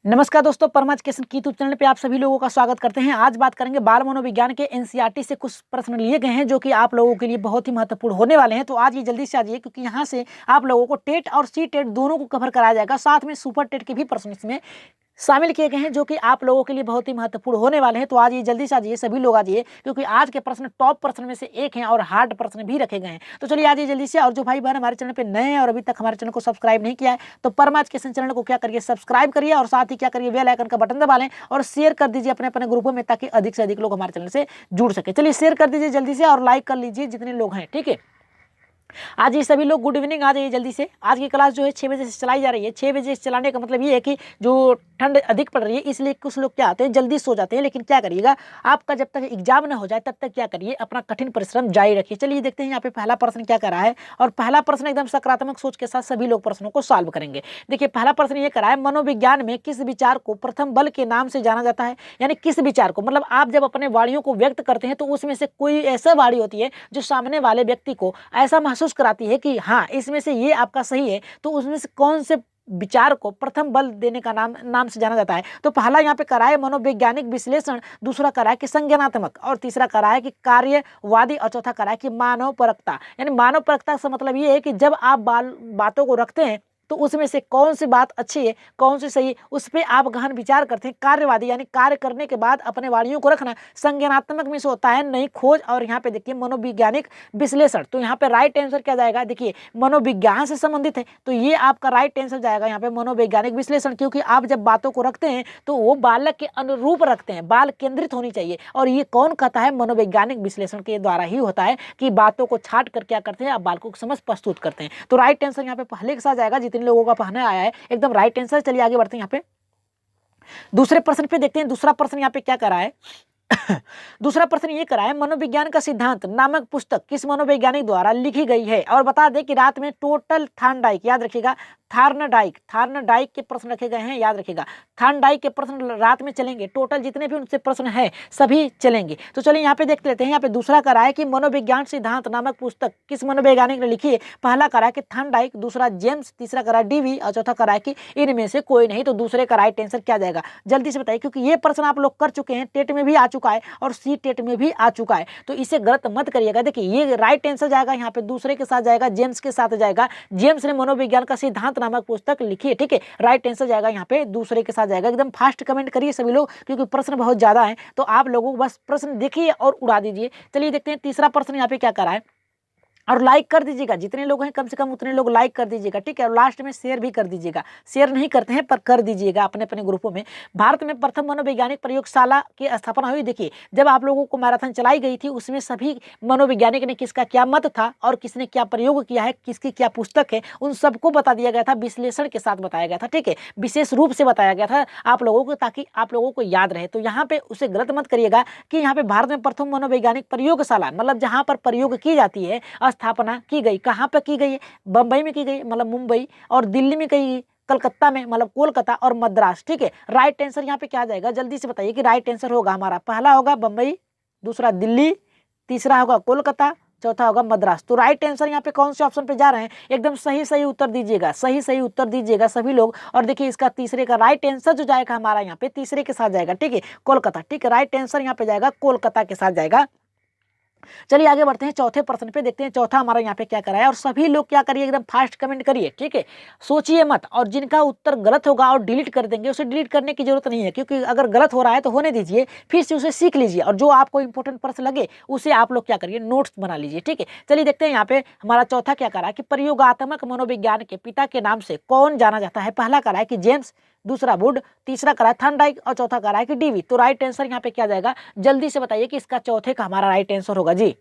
नमस्कार दोस्तों, परमा एजुकेशन की यूट्यूब चैनल पे आप सभी लोगों का स्वागत करते हैं। आज बात करेंगे बाल मनोविज्ञान के एनसीईआरटी से कुछ प्रश्न लिए गए हैं जो कि आप लोगों के लिए बहुत ही महत्वपूर्ण होने वाले हैं। तो आज ये जल्दी से आ जाइए, क्योंकि यहाँ से आप लोगों को टेट और सी टेट दोनों को कवर कराया जाएगा। साथ में सुपर टेट के भी प्रश्न इसमें शामिल किए गए हैं जो कि आप लोगों के लिए बहुत ही महत्वपूर्ण होने वाले हैं। तो आज ये जल्दी से आ जाइए, सभी लोग आ जाइए, क्योंकि आज के प्रश्न टॉप प्रश्न में से एक हैं और हार्ड प्रश्न भी रखे गए हैं। तो चलिए आ जाइए जल्दी से। और जो भाई बहन हमारे चैनल पे नए हैं और अभी तक हमारे चैनल को सब्सक्राइब नहीं किया है तो परमा एजुकेशन चैनल को क्या करिए, सब्सक्राइब करिए और साथ ही क्या करिए, बेल आइकन का बटन दबा लें और शेयर कर दीजिए अपने अपने ग्रुपों में, ताकि अधिक से अधिक लोग हमारे चैनल से जुड़ सके। चलिए शेयर कर दीजिए जल्दी से और लाइक कर लीजिए जितने लोग हैं, ठीक है। आज ये सभी लोग गुड इवनिंग आ जाइए जल्दी से। आज की क्लास जो है 6 बजे से चलाई जा रही है। 6 बजे से चलाने का मतलब ये है कि जो ठंड अधिक पड़ रही है इसलिए कुछ लोग क्या आते हैं, जल्दी सो जाते हैं। लेकिन क्या करिएगा, आपका जब तक एग्जाम ना हो जाए तब तक क्या करिए, अपना कठिन परिश्रम जारी रखिए। चलिए देखते हैं यहाँ पे पहला प्रश्न क्या कर रहा है। और पहला प्रश्न एकदम सकारात्मक सोच के साथ सभी लोग प्रश्नों को सॉल्व करेंगे। देखिए पहला प्रश्न ये करा है, मनोविज्ञान में किस विचार को प्रथम बल के नाम से जाना जाता है। यानी किस विचार को, मतलब आप जब अपने वाणियों को व्यक्त करते हैं तो उसमें से कोई ऐसा वाणी होती है जो सामने वाले व्यक्ति को ऐसा महसूस कराती है कि हाँ इसमें से ये आपका सही है। तो उसमें से कौन से विचार को प्रथम बल देने का नाम से जाना जाता है। तो पहला यहाँ पे करा है मनोवैज्ञानिक विश्लेषण, दूसरा करा है कि संज्ञानात्मक, और तीसरा करा है कि कार्यवादी, और चौथा करा है कि मानव परकता। यानी मानव परकता का मतलब ये है कि जब आप बातों को रखते हैं तो उसमें से कौन सी बात अच्छी है, कौन सी सही, उस पर आप गहन विचार करते हैं। कार्यवादी यानी कार्य करने के बाद अपने वाणियों को रखना। संज्ञानात्मक में से होता है नई खोज, और यहाँ पे देखिए मनोवैज्ञानिक विश्लेषण। तो यहाँ पे राइट आंसर क्या जाएगा, देखिए मनोविज्ञान से संबंधित है तो ये आपका राइट आंसर जाएगा यहाँ पे मनोवैज्ञानिक विश्लेषण। क्योंकि आप जब बातों को रखते हैं तो वो बालक के अनुरूप रखते हैं, बाल केंद्रित होनी चाहिए। और ये कौन कहता है, मनोवैज्ञानिक विश्लेषण के द्वारा ही होता है कि बातों को छाट कर क्या करते हैं, आप बालकों को समझ प्रस्तुत करते हैं। तो राइट आंसर यहाँ पे पहले के साथ जाएगा, जितने लोगों का पहले आया है एकदम राइट आंसर। चलिए आगे बढ़ते हैं यहाँ पे दूसरे प्रश्न पे देखते हैं। दूसरा प्रश्न यहाँ पे क्या करा है दूसरा प्रश्न ये करा है, मनोविज्ञान का सिद्धांत नामक पुस्तक किस मनोवैज्ञानिक द्वारा लिखी गई है। और बता दें कि रात में टोटल थॉर्नडाइक, याद रखिएगा थार्नडाइक के प्रश्न रखे गए हैं, याद रखिएगा। थॉर्नडाइक के प्रश्न रात में चलेंगे, टोटल जितने भी उनसे प्रश्न है सभी चलेंगे। तो चलिए यहाँ पे देख लेते हैं। यहाँ पे दूसरा करा है कि मनोविज्ञान सिद्धांत नामक पुस्तक किस मनोवैज्ञानिक ने लिखी है। पहला करा है कि थॉर्नडाइक, दूसरा जेम्स, तीसरा करा डीवी और चौथा करा है कि इनमें से कोई नहीं। तो दूसरे का राइट आंसर क्या जाएगा, जल्दी से बताइए, क्योंकि ये प्रश्न आप लोग कर चुके हैं, टेट में भी आ चुका है और सी टेट में भी आ चुका है। तो इसे गलत मत करिएगा। देखिए ये राइट आंसर जाएगा यहाँ पे, दूसरे के साथ जाएगा, जेम्स के साथ जाएगा। जेम्स ने मनोविज्ञान का सिद्धांत नामक पुस्तक लिखी है, ठीक है। राइट आंसर जाएगा यहाँ पे, दूसरे के साथ जाएगा। एकदम फास्ट कमेंट करिए सभी लोग, क्योंकि प्रश्न बहुत ज्यादा है। तो आप लोगों को बस प्रश्न देखिए और उड़ा दीजिए। चलिए देखते हैं तीसरा प्रश्न यहाँ पे क्या करा है। और लाइक कर दीजिएगा, जितने लोग हैं कम से कम उतने लोग लाइक कर दीजिएगा, ठीक है। और लास्ट में शेयर भी कर दीजिएगा। शेयर नहीं करते हैं पर कर दीजिएगा अपने अपने ग्रुपों में। भारत में प्रथम मनोवैज्ञानिक प्रयोगशाला की स्थापना हुई। देखिए जब आप लोगों को मैराथन चलाई गई थी उसमें सभी मनोवैज्ञानिक ने किसका क्या मत था और किसने क्या प्रयोग किया है, किसकी क्या पुस्तक है, उन सबको बता दिया गया था, विश्लेषण के साथ बताया गया था, ठीक है। विशेष रूप से बताया गया था आप लोगों को, ताकि आप लोगों को याद रहे। तो यहाँ पे उसे गलत मत करिएगा कि यहाँ पे भारत में प्रथम मनोवैज्ञानिक प्रयोगशाला मतलब जहाँ पर प्रयोग की जाती है, स्थापना की गई। कहां पर की गई है, बंबई में की गई मतलब मुंबई, और दिल्ली में की गई, कलकत्ता में मतलब कोलकाता, और मद्रास, ठीक है। राइट आंसर यहाँ पे क्या जाएगा, जल्दी से बताइए कि राइट आंसर होगा हमारा। पहला होगा बंबई, दूसरा दिल्ली, तीसरा होगा कोलकाता, चौथा होगा मद्रास। तो राइट आंसर यहाँ पे कौन से ऑप्शन पे जा रहे हैं, एकदम सही सही उत्तर दीजिएगा, सही सही उत्तर दीजिएगा सभी लोग। और देखिए इसका तीसरे का राइट आंसर जो जाएगा हमारा यहाँ पे तीसरे के साथ जाएगा, ठीक है, कोलकाता, ठीक है। राइट आंसर यहाँ पे जाएगा कोलकाता के साथ जाएगा। चलिए आगे बढ़ते हैं चौथे प्रश्न पे, देखते हैं चौथा हमारा यहाँ पे क्या करा है। और सभी लोग क्या करिए, एकदम फास्ट कमेंट करिए, ठीक है। सोचिए मत, और जिनका उत्तर गलत होगा और डिलीट कर देंगे उसे डिलीट करने की जरूरत नहीं है, क्योंकि अगर गलत हो रहा है तो होने दीजिए, फिर से उसे सीख लीजिए। और जो आपको इंपॉर्टेंट प्रश्न लगे उसे आप लोग क्या करिए, नोट्स बना लीजिए, ठीक है। चलिए देखते हैं यहाँ पे हमारा चौथा क्या करा है कि प्रयोगात्मक मनोविज्ञान के पिता के नाम से कौन जाना जाता है। पहला करा है कि जेम्स, दूसरा वुड, तीसरा करा है थॉर्नडाइक और चौथा करा है कि डीवी। तो राइट आंसर यहाँ पे क्या जाएगा, जल्दी से बताइए कि इसका चौथे का हमारा राइट आंसर होगा जी।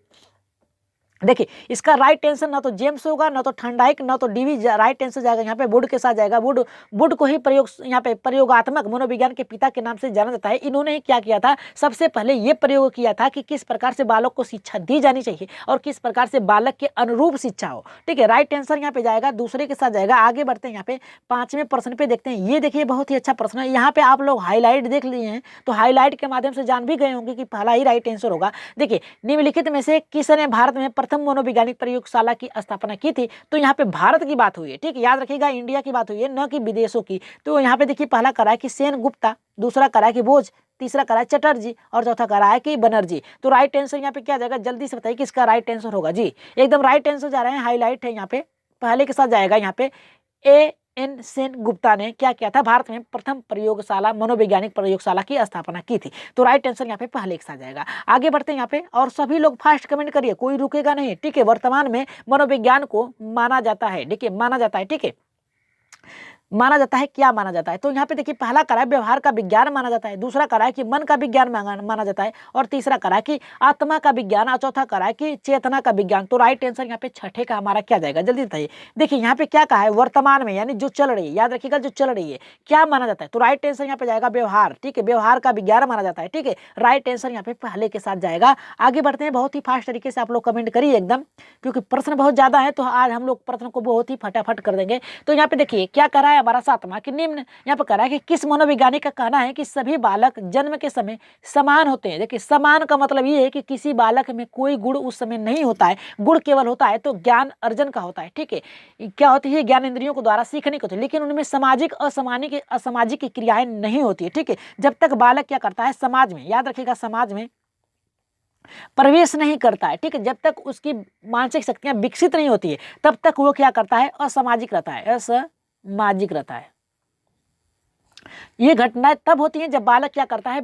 देखिए इसका राइट आंसर ना तो जेम्स होगा, ना तो थॉर्नडाइक, ना तो डीवी। राइट आंसर जाएगा यहाँ पे वुड के साथ जाएगा। वुड को ही प्रयोग यहाँ पे प्रयोगात्मक मनोविज्ञान के पिता के नाम से जाना जाता है। इन्होंने ही क्या किया था, सबसे पहले ये प्रयोग किया था कि किस प्रकार से बालक को शिक्षा दी जानी चाहिए और किस प्रकार से बालक के अनुरूप शिक्षा हो, ठीक है। राइट आंसर यहाँ पे जाएगा, दूसरे के साथ जाएगा। आगे बढ़ते हैं यहाँ पे पांचवें प्रश्न पे देखते हैं। ये देखिए बहुत ही अच्छा प्रश्न है। यहाँ पे आप लोग हाईलाइट देख लिए हैं तो हाईलाइट के माध्यम से जान भी गए होंगे कि पहला ही राइट आंसर होगा। देखिए निम्नलिखित में से किसने भारत में प्रथम मनोवैज्ञानिक प्रयोगशाला की स्थापना की थी? तो यहाँ पे भारत की बात हुई है, ठीक है, याद रखिएगा, इंडिया की बात हुई है, न कि विदेशों की। तो यहाँ पे देखिए पहला करा है कि सेन गुप्ता, दूसरा करा है कि बोस, तीसरा करा है चटर्जी और चौथा करा है कि बनर्जी। तो राइट आंसर यहाँ पे क्या जाएगा, जल्दी से बताइए किसका राइट आंसर होगा जी। एकदम राइट आंसर जा रहे हैं, हाईलाइट है यहाँ पे, पहले के साथ जाएगा यहाँ पे ए एन सेन गुप्ता ने क्या किया था, भारत में प्रथम प्रयोगशाला मनोवैज्ञानिक प्रयोगशाला की स्थापना की थी। तो राइट आंसर यहाँ पे पहले के साथ जाएगा। आगे बढ़ते हैं यहाँ पे, और सभी लोग फास्ट कमेंट करिए, कोई रुकेगा नहीं, ठीक है। वर्तमान में मनोविज्ञान को माना जाता है, देखिए माना जाता है, ठीक है, माना जाता है, क्या माना जाता है। तो यहाँ पे देखिए पहला करा है व्यवहार का विज्ञान माना जाता है, दूसरा करा है कि मन का विज्ञान माना जाता है, और तीसरा करा है कि आत्मा का विज्ञान, और चौथा करा है कि चेतना का विज्ञान। तो राइट आंसर यहाँ पे छठे का हमारा क्या जाएगा, जल्दी बताइए। देखिए यहाँ पे क्या कहा है, वर्तमान में, यानी जो चल रही है, याद रखिएगा जो चल रही है, क्या माना जाता है। तो राइट आंसर यहाँ पे जाएगा व्यवहार, ठीक है, व्यवहार का विज्ञान माना जाता है, ठीक है। राइट आंसर यहाँ पे पहले के साथ जाएगा। आगे बढ़ते हैं, बहुत ही फास्ट तरीके से आप लोग कमेंट करिए एकदम, क्योंकि प्रश्न बहुत ज्यादा है, तो आज हम लोग प्रश्न को बहुत ही फटाफट कर देंगे। तो यहाँ पे देखिए क्या करा है हमारा सातवां, कि निम्न यहाँ पर करा है कि किस मनोवैज्ञानिक का कहना है कि सभी बालक जन्म के समय समान होते हैं। देखिए समान का मतलब ये है कि किसी बालक में कोई गुण उस समय नहीं होता है, गुण केवल होता है तो ज्ञान अर्जन का होता है, ठीक है। क्या होती है, ज्ञान इंद्रियों के द्वारा सीखने को होती है, लेकिन उनमें सामाजिक असामाजिक क्रियाएं नहीं होती है, ठीक है। जब तक बालक क्या करता है, समाज में, याद रखिएगा, समाज में प्रवेश नहीं करता है, ठीक है, जब तक उसकी मानसिक शक्तियां विकसित नहीं होती है, तब तक वो क्या करता है, असामाजिक रहता है, असामाजिक रहता है। ये घटनाएं तब होती हैं जब बालक क्या करता है,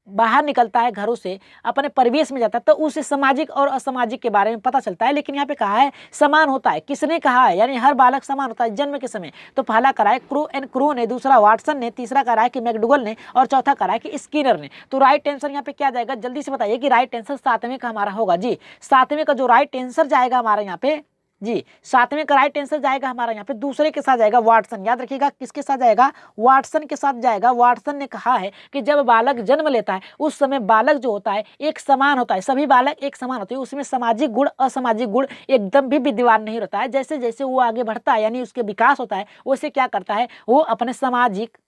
बाहर निकलता है घरों से, अपने परिवेश में जाता है, तो उसे सामाजिक और असामाजिक के बारे में पता चलता है। लेकिन यहाँ पे कहा है समान होता है, किसने कहा है, यानी हर बालक समान होता है जन्म के समय। तो पहला करा है क्रो एंड क्रो ने, दूसरा वाटसन ने, तीसरा करा है कि मैकडुगल ने, और चौथा करा है कि स्किनर ने। तो राइट आंसर यहाँ पे क्या जाएगा, जल्दी से बताइए कि राइट आंसर सातवें का हमारा होगा जी। सातवें का जो राइट आंसर जाएगा हमारा यहाँ पे जी, सातवें का राइट आंसर जाएगा हमारा यहाँ पे दूसरे के साथ जाएगा, वाटसन। याद रखिएगा किसके साथ जाएगा, वाटसन के साथ जाएगा। वाटसन ने कहा है कि जब बालक जन्म लेता है उस समय बालक जो होता है एक समान होता है, सभी बालक एक समान होते हैं, उसमें सामाजिक गुण असामाजिक गुण एकदम भी विद्यमान नहीं रहता है। जैसे जैसे वो आगे बढ़ता है, यानी उसके विकास होता है, वैसे क्या करता है, वो अपने सामाजिक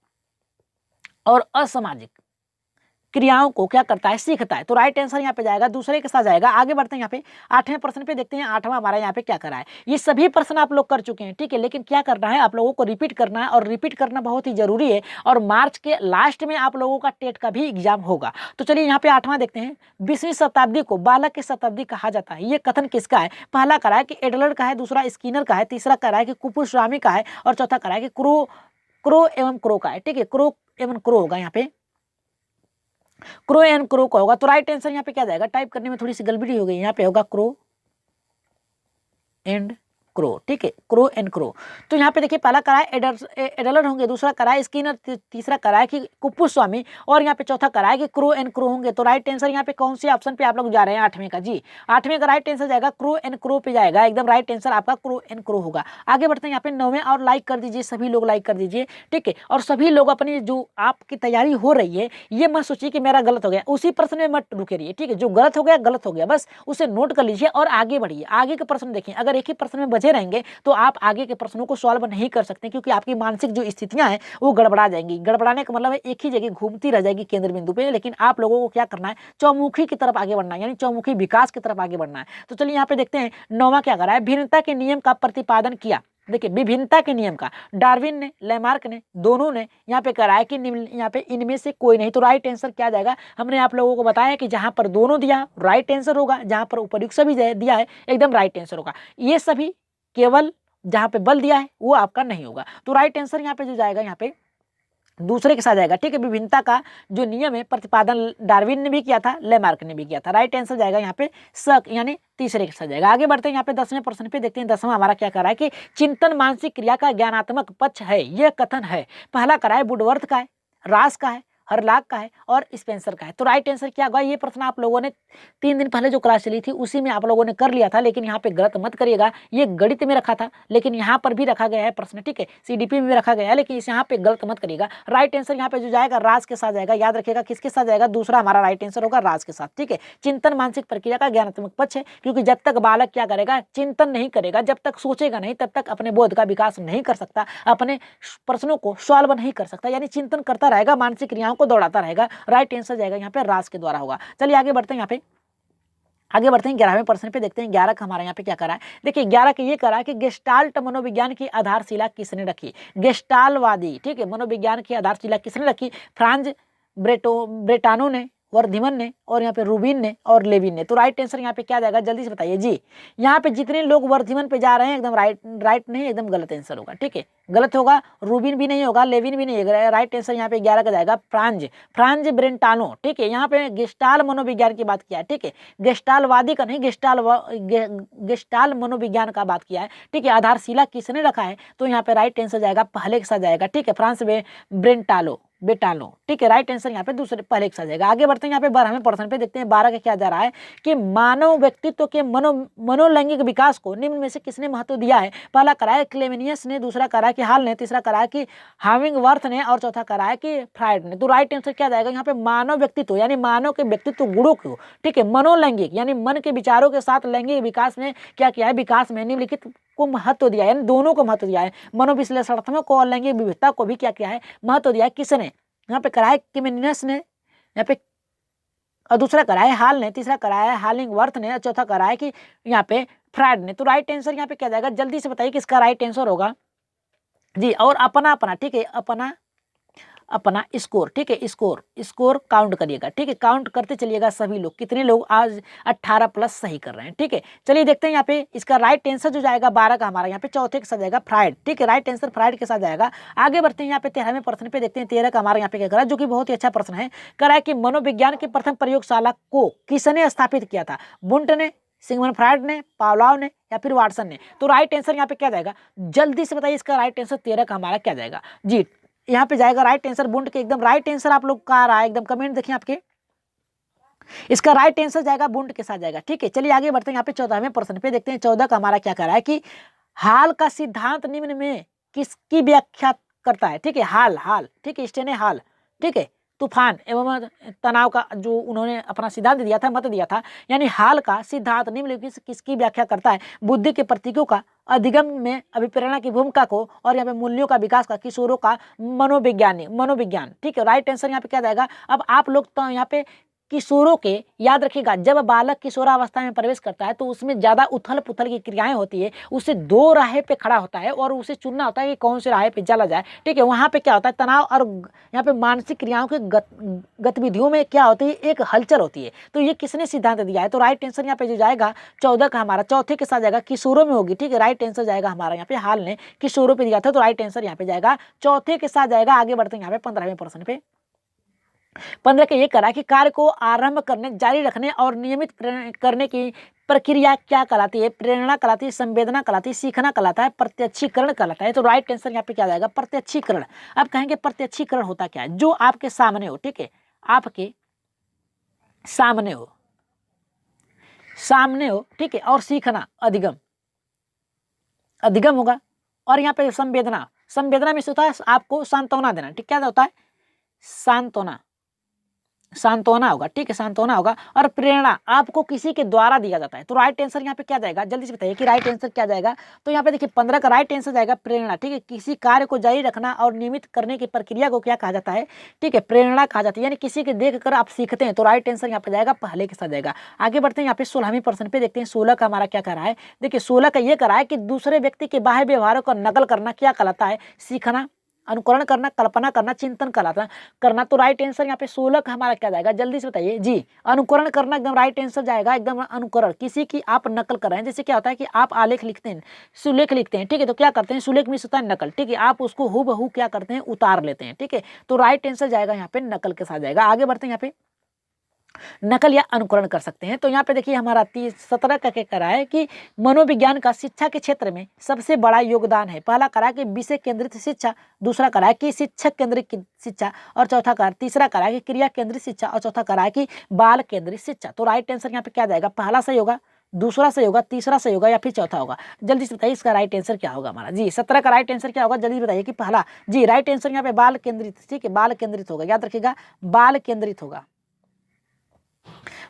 और असामाजिक क्रियाओं को क्या करता है, सीखता है। तो राइट आंसर यहाँ पे जाएगा, दूसरे के साथ जाएगा। आगे बढ़ते हैं यहाँ पे आठवें प्रश्न पे, देखते हैं आठवां हमारा यहाँ पे क्या करा है। ये सभी प्रश्न आप लोग कर चुके हैं, ठीक है, लेकिन क्या करना है, आप लोगों को रिपीट करना है, और रिपीट करना बहुत ही जरूरी है। और मार्च के लास्ट में आप लोगों का टेट का भी एग्जाम होगा। तो चलिए यहाँ पे आठवां देखते हैं। 20वीं शताब्दी को बालक की शताब्दी कहा जाता है, ये कथन किसका है। पहला करा है कि एडलर का है, दूसरा स्किनर का है, तीसरा करा है कि कुपुस्वामी का है, और चौथा करा है कि क्रो एवं क्रो का है, ठीक है, क्रो एवं क्रो होगा यहाँ पे, क्रो एंड क्रो का होगा। तो राइट आंसर यहाँ पे क्या जाएगा, टाइप करने में थोड़ी सी गड़बड़ी हो गई, यहाँ पे होगा क्रो एंड क्रो, ठीक है, क्रो एंड क्रो। तो यहाँ पे देखिए पहला करा है एडलर होंगे, दूसरा करा है स्किनर, तीसरा करा है कि कुपुस्वामी, और यहाँ पे चौथा करा है कि क्रो एंड क्रो होंगे। तो राइट आंसर यहाँ पे कौन से ऑप्शन पे आप लोग जा रहे हैं, आठवें का जी। आठवें का राइट आंसर जाएगा क्रो एंड क्रो पे जाएगा, एकदम राइट आंसर आपका क्रो एंड क्रो होगा। आगे बढ़ते हैं यहाँ पे नौवें, और लाइक कर दीजिए, सभी लोग लाइक कर दीजिए, ठीक है। और सभी लोग अपनी जो आपकी तैयारी हो रही है, ये मत सोचिए कि मेरा गलत हो गया, उसी प्रश्न में मत रुके रहिए, ठीक है। जो गलत हो गया बस उसे नोट कर लीजिए और आगे बढ़िए। आगे के प्रश्न देखिए, अगर एक ही प्रश्न में बचे रहेंगे तो आप आगे के प्रश्नों को सॉल्व नहीं कर सकते, क्योंकि आपकी मानसिक जो स्थितियां हैं वो गड़बड़ा जाएंगी। गड़बड़ाने का मतलब है एक ही जगह घूमती रह जाएगी केंद्र बिंदु पे। लेकिन आप लोगों को क्या करना है, चौमुखी की तरफ आगे बढ़ना है, यानी चौमुखी विकास की तरफ आगे बढ़ना है। तो चलिए यहाँ पे देखते हैं नौवां क्या कर रहा है, भिन्नता के नियम का प्रतिपादन किया। देखिए विभिन्नता के नियम का डार्विन ने, लैमार्क ने, दोनों ने यहाँ पे कराया कि यहाँ पे इनमें से कोई नहीं। तो राइट आंसर क्या जाएगा, हमने आप लोगों को बताया कि जहां पर दोनों दिया राइट आंसर होगा, जहां पर उपर्युक्त सभी दिया है एकदम राइट आंसर होगा। ये सभी केवल जहां पे बल दिया है वो आपका नहीं होगा। तो राइट आंसर यहाँ पे जो जाएगा, यहाँ पे दूसरे के साथ जाएगा, ठीक है। विभिन्नता का जो नियम है प्रतिपादन डार्विन ने भी किया था, लेमार्क ने भी किया था। राइट आंसर जाएगा यहाँ पे सक, यानी तीसरे के साथ जाएगा। आगे बढ़ते हैं यहाँ पे 10वें प्रश्न पे, देखते हैं 10वां हमारा क्या कर रहा है कि चिंतन मानसिक क्रिया का ज्ञानात्मक पक्ष है, यह कथन है। पहला करा है वुडवर्थ का है, रास का है, हरलाक का है और स्पेंसर का है। तो राइट आंसर क्या होगा, ये प्रश्न आप लोगों ने 3 दिन पहले जो क्लास चली थी उसी में आप लोगों ने कर लिया था, लेकिन यहाँ पे गलत मत करिएगा। ये गणित में रखा था, लेकिन यहाँ पर भी रखा गया है प्रश्न, ठीक है, सीडीपी में भी रखा गया है, लेकिन इस यहाँ पे गलत मत करिएगा। राइट आंसर यहाँ पे जो जाएगा राज के साथ जाएगा। याद रखिएगा किसके साथ जाएगा, दूसरा हमारा राइट आंसर होगा राज के साथ, ठीक है। चिंतन मानसिक प्रक्रिया का ज्ञानात्मक पक्ष है, क्योंकि जब तक बालक क्या करेगा, चिंतन नहीं करेगा, जब तक सोचेगा नहीं, तब तक अपने बोध का विकास नहीं कर सकता, अपने प्रश्नों को सॉल्व नहीं कर सकता, यानी चिंतन करता रहेगा, मानसिक क्रियाओं को दौड़ाता रहेगा। राइट आंसर जाएगा यहाँ पे रास के द्वारा होगा। चलिए आगे बढ़ते हैं यहाँ पे आगे बढ़ते हैं 11वें प्रश्न पे, देखते हैं 11 का हमारा यहाँ पे क्या करा है। देखिए 11 का ये करा है कि गेस्टाल्ट मनोविज्ञान की आधारशिला किसने रखी। गेस्टालवादी, ठीक है, मनोविज्ञान की आधारशिला किसने रखी। फ्रांज ब्रेटानो ने, वर्धिमन ने, और यहाँ पे रूबिन ने और लेविन ने। तो राइट आंसर यहाँ पे क्या जाएगा, जल्दी से बताइए जी। यहाँ पे जितने लोग वर्धिमन पे जा रहे हैं एकदम राइट नहीं, एकदम गलत आंसर होगा, ठीक है, गलत होगा। रूबिन भी नहीं होगा, लेविन भी नहीं होगा। राइट आंसर यहाँ पे 11 का जाएगा फ्रांज ब्रेंटानो, ठीक है। यहाँ पे गेस्टाल मनोविज्ञान की बात किया है, ठीक है, गेस्टालवादी का नहीं, गेस्टाल मनोविज्ञान का बात किया है, ठीक है। आधारशिला किसने रखा है, तो यहाँ पे राइट आंसर जाएगा पहले के साथ जाएगा, ठीक है, फ्रांस बेटालो, ठीक है। राइट आंसर यहाँ पे दूसरे पहले के साथ जाएगा। आगे बढ़ते हैं यहाँ पे 12वें प्रश्न पे, देखते हैं 12 का क्या जा रहा है कि मानव व्यक्तित्व के मनोलैंगिक विकास को निम्न में से किसने महत्व दिया है। पहला करा है क्लेमेनियस ने, दूसरा करा है कि हाल ने, तीसरा करा है कि हामिंगवर्थ ने, और चौथा करा है कि फ्रायड ने। तो राइट आंसर क्या जाएगा यहाँ पे, मानव व्यक्तित्व यानी मानव के व्यक्तित्व गुणों को, ठीक है, मनोलैंगिक यानी मन के विचारों के साथ लैंगिक विकास में क्या किया है, विकास में निम्नलिखित को महत्व दिया है, यानी दोनों को महत्व दिया है, मनोविश्लेषणात्मक को और लैंगिक विविधता को भी क्या किया है, महत्व दिया है। किसने यहाँ पे कराया, क्लेमेनियस ने यहाँ पे, और दूसरा कराया हाल ने, तीसरा कराया हालिंगवर्थ ने, और चौथा कराया कि यहाँ पे फ्रायड ने। तो राइट आंसर यहाँ पे क्या जाएगा, जल्दी से बताइए किसका राइट आंसर होगा जी। और अपना, ठीक है, अपना स्कोर, ठीक है, स्कोर काउंट करिएगा, ठीक है, काउंट करते चलिएगा सभी लोग, कितने लोग आज 18+ सही कर रहे हैं, ठीक है। चलिए देखते हैं यहाँ पे इसका राइट आंसर जो जाएगा 12 का हमारा यहाँ पे चौथे के साथ जाएगा फ्रायड, ठीक है, राइट आंसर फ्रायड के साथ जाएगा। आगे बढ़ते हैं यहाँ पे 13वें प्रश्न पे, देखते हैं 13 का हमारा यहाँ पे क्या करा, जो कि बहुत ही अच्छा प्रश्न है। करा है कि मनोविज्ञान की प्रथम प्रयोगशाला को किसने स्थापित किया था, वुंट ने, सिगमंड फ्रायड ने, पावलोव ने, या फिर वाटसन ने। तो राइट आंसर यहाँ पे क्या जाएगा, जल्दी से बताइए इसका राइट आंसर 13 का हमारा क्या जाएगा जी। यहाँ पे जाएगा राइट आंसर बुंट के, एकदम राइट आंसर आप लोग का आ रहा है, एकदम कमेंट देखिए आपके, इसका राइट आंसर जाएगा बुंट के साथ जाएगा, ठीक है। चलिए आगे बढ़ते हैं यहाँ पे 14वें प्रश्न पे, देखते हैं 14 का हमारा क्या कर रहा है कि हाल का सिद्धांत निम्न में किसकी व्याख्या करता है, ठीक है, हाल, ठीक है, स्टेने हाल, ठीक है, तूफान एवं तनाव का जो उन्होंने अपना सिद्धांत दिया था, मत दिया था, यानी हाल का सिद्धांत निम्नलिखित किसकी व्याख्या करता है, बुद्धि के प्रतीकों का, अधिगम में अभिप्रेरणा की भूमिका को, और यहाँ पे मूल्यों का विकास का, किशोरों का मनोविज्ञान, ठीक है। राइट आंसर यहाँ पे क्या जाएगा। अब आप लोग तो यहाँ पे किशोरों के याद रखिएगा, जब बालक किशोरावस्था में प्रवेश करता है तो उसमें ज्यादा उथल पुथल की क्रियाएं होती है, उसे दो राह पे खड़ा होता है और उसे चुनना होता है कि कौन से राह पे चला जाए, ठीक है। वहां पे क्या होता है, तनाव और यहाँ पे मानसिक क्रियाओं के गतिविधियों में क्या होती है, एक हलचल होती है। तो ये किसने सिद्धांत दिया है, तो राइट आंसर यहाँ पे जो जाएगा 14 का हमारा चौथे के साथ जाएगा, किशोरों में होगी, ठीक है। राइट आंसर जाएगा हमारा यहाँ पे हाल ने किशोरों पे दिया था, तो राइट आंसर यहाँ पे जाएगा चौथे के साथ जाएगा। आगे बढ़ते हैं यहाँ पे 15वें प्रश्न पे, 15 का ये करा कि कार्य को आरंभ करने, जारी रखने और नियमित करने की प्रक्रिया क्या कहलाती है, प्रेरणा कहलाती है, संवेदना कहलाती है, सीखना कहलाता है, प्रत्यक्षीकरण कहलाता है। तो राइट आंसर यहाँ पे क्या जाएगा, प्रत्यक्षीकरण। अब कहेंगे प्रत्यक्षीकरण होता क्या है, जो आपके सामने हो, ठीक है, आपके सामने हो, ठीक है, और सीखना अधिगम होगा। और यहाँ पे संवेदना में होता है आपको सांत्वना देना, ठीक, क्या होता है, सांत्वना होगा, ठीक है, सांत्वना होगा। और प्रेरणा आपको किसी के द्वारा दिया जाता है। तो राइट आंसर यहाँ पे क्या जाएगा, जल्दी से बताइए कि राइट आंसर क्या जाएगा। तो यहाँ पे देखिए 15 का राइट आंसर जाएगा प्रेरणा, ठीक है। किसी कार्य को जारी रखना और नियमित करने की प्रक्रिया को क्या कहा जाता है, ठीक है, प्रेरणा कहा जाता है, यानी किसी के देख कर आप सीखते हैं। तो राइट आंसर यहाँ पे जाएगा पहले के साथ जाएगा। आगे बढ़ते हैं यहाँ पे 16वें प्रश्न पे, देखते हैं 16 का हमारा क्या कर रहा है। देखिए 16 का ये कर रहा है कि दूसरे व्यक्ति के बाह्य व्यवहारों का नकल करना क्या कहलाता है, सीखना, अनुकरण करना, कल्पना करना, चिंतन करना। तो राइट आंसर यहाँ पे 16 का हमारा क्या जाएगा, जल्दी से बताइए जी। अनुकरण करना एकदम राइट आंसर जाएगा, एकदम अनुकरण, किसी की आप नकल कर रहे हैं। जैसे क्या होता है कि आप आलेख लिखते हैं, सुलेख लिखते हैं, ठीक है, तो क्या करते हैं, सुलेख में होता है नकल, ठीक है, आप उसको हूबहू क्या करते हैं, उतार लेते हैं, ठीक है। तो राइट आंसर जाएगा यहाँ पे नकल के साथ जाएगा। आगे बढ़ते हैं यहाँ पे नकल या अनुकरण कर सकते हैं। तो यहाँ पे देखिए हमारा 17 का क्या करा है कि मनोविज्ञान का शिक्षा के क्षेत्र में सबसे बड़ा योगदान है। पहला करा कि विषय केंद्रित शिक्षा, दूसरा करा कि शिक्षक केंद्रित शिक्षा, और तीसरा करा कि क्रिया केंद्रित शिक्षा, और चौथा करा कि बाल केंद्रित शिक्षा। तो राइट आंसर यहाँ पे क्या जाएगा, पहला सही होगा, दूसरा सही होगा, तीसरा सही होगा, या फिर चौथा होगा। जल्दी से बताइए इसका राइट आंसर क्या होगा हमारा जी। 17 का राइट आंसर क्या होगा, जल्दी बताइए कि पहला जी। राइट आंसर यहाँ पे बाल केंद्रित, ठीक है, बाल केंद्रित होगा, याद रखिएगा बाल केंद्रित होगा।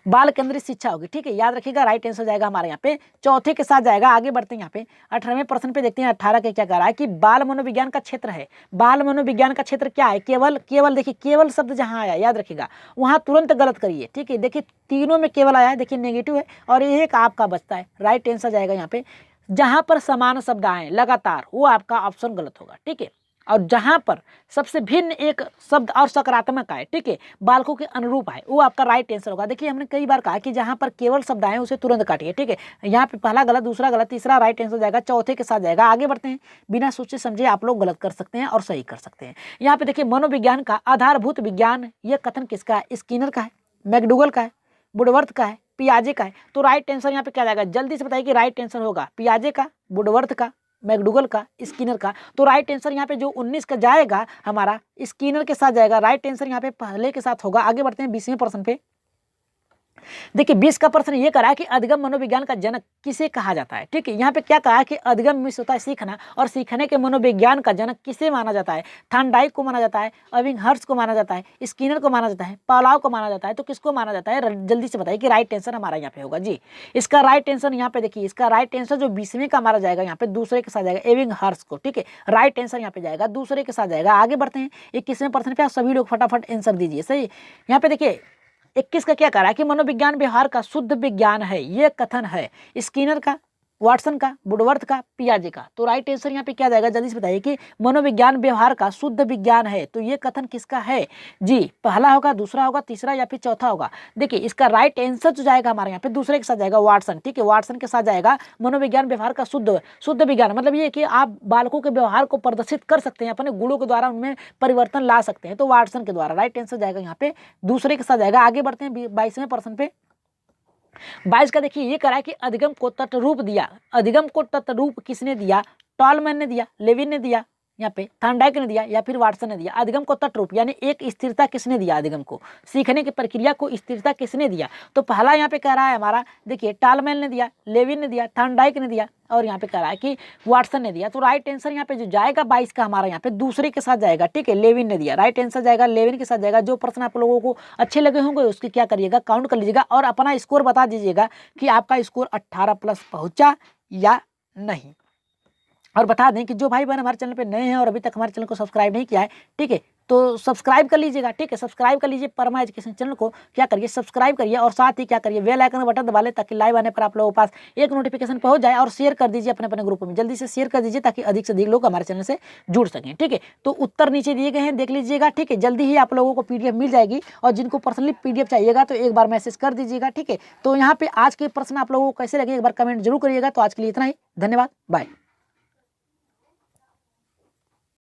बाल केंद्रित शिक्षा होगी, ठीक है, याद रखिएगा। राइट आंसर जाएगा हमारे यहाँ पे चौथे के साथ जाएगा। आगे बढ़ते हैं यहाँ पे 18वें प्रश्न पे देखते हैं। 18 के क्या कह रहा है कि बाल मनोविज्ञान का क्षेत्र है। बाल मनोविज्ञान का क्षेत्र क्या है? केवल, केवल देखिए केवल शब्द जहाँ आया याद रखिएगा वहाँ तुरंत गलत करिए, ठीक है। देखिए तीनों में केवल आया है, देखिए नेगेटिव है और एक आपका बचता है। राइट आंसर जाएगा यहाँ पे जहाँ पर समान शब्द आए लगातार, वो आपका ऑप्शन गलत होगा, ठीक है। और जहाँ पर सबसे भिन्न एक शब्द और सकारात्मक आए, ठीक है, बालकों के अनुरूप आए, वो आपका राइट आंसर होगा। देखिए हमने कई बार कहा कि जहाँ पर केवल शब्द आए उसे तुरंत काटिए, ठीक है। यहाँ पे पहला गलत, दूसरा गलत, तीसरा राइट आंसर जाएगा, चौथे के साथ जाएगा। आगे बढ़ते हैं। बिना सोचे समझे आप लोग गलत कर सकते हैं और सही कर सकते हैं। यहाँ पे देखिए मनोविज्ञान का आधारभूत विज्ञान, यह कथन किसका है? स्किनर का है, मैकडूगल का है, वुडवर्थ का है, पियाजे का है। तो राइट आंसर यहाँ पे क्या जाएगा? जल्दी से बताइए कि राइट आंसर होगा पियाजे का, वुडवर्थ का, मैकडूगल का, स्किनर का। तो राइट आंसर यहाँ पे जो 19 का जाएगा हमारा स्किनर के साथ जाएगा। राइट आंसर यहाँ पे पहले के साथ होगा। आगे बढ़ते हैं 20वें प्रश्न पे। देखिए 20 का प्रश्न ये करा है कि अधिगम मनोविज्ञान का जनक किसे कहा जाता है, ठीक है। यहाँ पे क्या कहा है कि अधिगम मीन्स होता है सीखना, और सीखने के मनोविज्ञान का जनक किसे माना जाता है? थॉर्नडाइक को माना जाता है, एबिंगहर्स्ट को माना जाता है, स्किनर को माना जाता है, पावलोव को माना जाता है। तो किसको माना जाता है? जल्दी से बताइए कि राइट आंसर हमारा यहाँ पे होगा जी। इसका राइट आंसर यहाँ पे देखिए, इसका राइट आंसर जो 20वें का हमारा जाएगा यहाँ पे दूसरे के साथ जाएगा, एबिंगहर्स्ट को, ठीक है। राइट आंसर यहाँ पे जाएगा दूसरे के साथ जाएगा। आगे बढ़ते हैं 21वें प्रश्न पे। आप सभी लोग फटाफट आंसर दीजिए। सही, यहाँ पे देखिए 21 का क्या कह रहा है कि मनोविज्ञान व्यवहार का शुद्ध विज्ञान है। यह कथन है स्किनर का, वाटसन का, वुडवर्थ का, पियाजे का। तो राइट आंसर यहाँ पे क्या जाएगा? जल्दी से बताइए कि मनोविज्ञान व्यवहार का शुद्ध विज्ञान है, तो ये कथन किसका है जी? पहला होगा, दूसरा होगा, तीसरा या फिर चौथा होगा? देखिए इसका राइट आंसर जो जाएगा हमारे यहाँ पे दूसरे के साथ जाएगा वाटसन, ठीक है। वाटसन के साथ जाएगा मनोविज्ञान व्यवहार का शुद्ध विज्ञान। मतलब ये कि आप बालकों के व्यवहार को प्रदर्शित कर सकते हैं, अपने गुणों के द्वारा उनमें परिवर्तन ला सकते हैं, तो वाटसन के द्वारा। राइट आंसर जाएगा यहाँ पे दूसरे के साथ जाएगा। आगे बढ़ते हैं 22वें प्रश्न पे। 22 का देखिए ये करा है कि अधिगम को तटरूप दिया। अधिगम को तटरूप किसने दिया? टॉलमैन ने दिया, लेविन ने दिया, यहाँ पे थॉर्नडाइक ने दिया या फिर वाटसन ने दिया। अधिगम को तटरूप यानी एक स्थिरता किसने दिया? अधिगम को, सीखने की प्रक्रिया को स्थिरता किसने दिया? तो पहला यहाँ पे कह रहा है हमारा, देखिए टॉलमैन ने दिया, लेविन ने दिया, थॉर्नडाइक ने दिया और यहाँ पे कह रहा है कि वाटसन ने दिया। तो राइट आंसर यहाँ पे जो जाएगा 22 का हमारा यहाँ पे दूसरे के साथ जाएगा, ठीक है। लेविन ने दिया, राइट आंसर जाएगा लेविन के साथ जाएगा। जो प्रश्न आप लोगों को अच्छे लगे होंगे उसकी क्या करिएगा? काउंट कर लीजिएगा और अपना स्कोर बता दीजिएगा कि आपका स्कोर 18+ पहुंचा या नहीं। और बता दें कि जो भाई बहन हमारे चैनल पे नए हैं और अभी तक हमारे चैनल को सब्सक्राइब नहीं किया है, ठीक है, तो सब्सक्राइब कर लीजिएगा, ठीक है। सब्सक्राइब कर लीजिए परमा एजुकेशन चैनल को, क्या करिए सब्सक्राइब करिए और साथ ही क्या करिए बेल आइकन बटन दबा लें ताकि लाइव आने पर आप लोगों के पास एक नोटिफिकेशन पहुंच जाए। और शेयर कर दीजिए अपने अपने ग्रुप में, जल्दी से शेयर कर दीजिए ताकि अधिक से अधिक लोग हमारे चैनल से जुड़ सकें, ठीक है। तो उत्तर नीचे दिए गए हैं, देख लीजिएगा, ठीक है। जल्दी ही आप लोगों को PDF मिल जाएगी और जिनको पर्सनली PDF चाहिएगा तो एक बार मैसेज कर दीजिएगा, ठीक है। तो यहाँ पे आज के प्रश्न आप लोगों को कैसे लगे एक बार कमेंट जरूर करिएगा। तो आज के लिए इतना ही, धन्यवाद, बाय।